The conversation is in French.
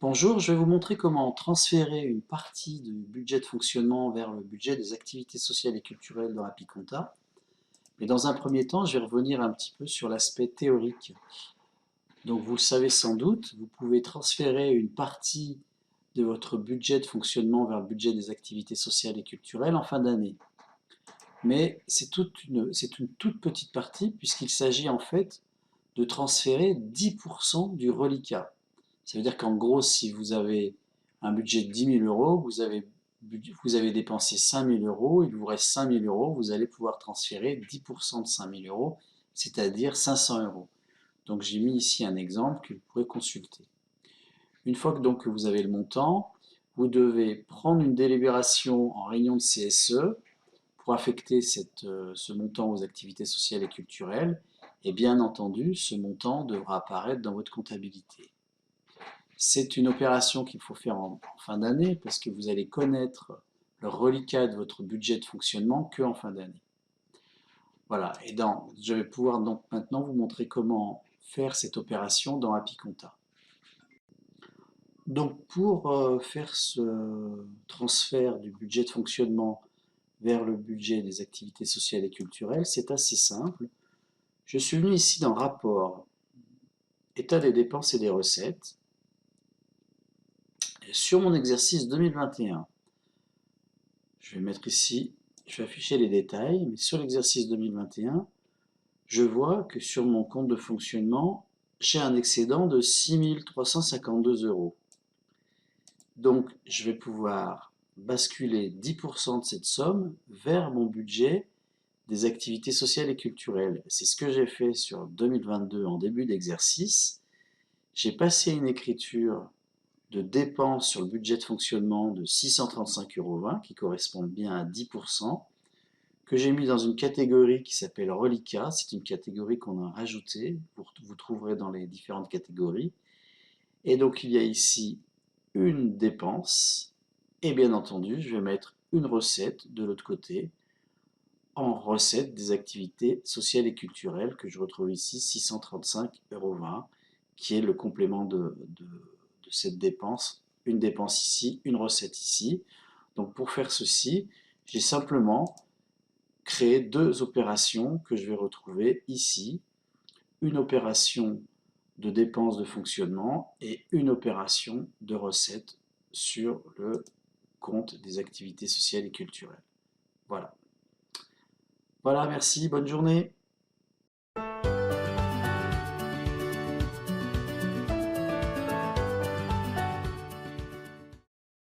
Bonjour, je vais vous montrer comment transférer une partie du budget de fonctionnement vers le budget des activités sociales et culturelles dans Apiconta. Mais dans un premier temps, je vais revenir un petit peu sur l'aspect théorique. Donc vous le savez sans doute, vous pouvez transférer une partie de votre budget de fonctionnement vers le budget des activités sociales et culturelles en fin d'année. Mais c'est une toute petite partie puisqu'il s'agit en fait de transférer 10% du reliquat. Ça veut dire qu'en gros, si vous avez un budget de 10 000 euros, vous avez dépensé 5 000 euros, il vous reste 5 000 euros, vous allez pouvoir transférer 10% de 5 000 euros, c'est-à-dire 500 euros. Donc j'ai mis ici un exemple que vous pourrez consulter. Une fois que donc vous avez le montant, vous devez prendre une délibération en réunion de CSE pour affecter ce montant aux activités sociales et culturelles. Et bien entendu, ce montant devra apparaître dans votre comptabilité. C'est une opération qu'il faut faire en fin d'année parce que vous allez connaître le reliquat de votre budget de fonctionnement qu'en fin d'année. Voilà, et je vais pouvoir donc maintenant vous montrer comment faire cette opération dans Apiconta. Donc pour faire ce transfert du budget de fonctionnement vers le budget des activités sociales et culturelles, c'est assez simple. Je suis venu ici dans Rapport, État des dépenses et des recettes. Et sur mon exercice 2021, je vais mettre ici, je vais afficher les détails, mais sur l'exercice 2021, je vois que sur mon compte de fonctionnement, j'ai un excédent de 6 352 euros. Donc, je vais pouvoir basculer 10% de cette somme vers mon budget des activités sociales et culturelles. C'est ce que j'ai fait sur 2022 en début d'exercice. J'ai passé une écriture de dépenses sur le budget de fonctionnement de 635,20 euros, qui correspondent bien à 10%, que j'ai mis dans une catégorie qui s'appelle reliquat. C'est une catégorie qu'on a rajoutée, vous trouverez dans les différentes catégories. Et donc il y a ici une dépense, et bien entendu, je vais mettre une recette de l'autre côté, en recette des activités sociales et culturelles, que je retrouve ici 635,20 euros, qui est le complément de cette dépense. Une dépense ici, une recette ici. Donc pour faire ceci, j'ai simplement créé deux opérations que je vais retrouver ici. Une opération de dépenses de fonctionnement et une opération de recette sur le compte des activités sociales et culturelles. Voilà. Voilà, merci, bonne journée.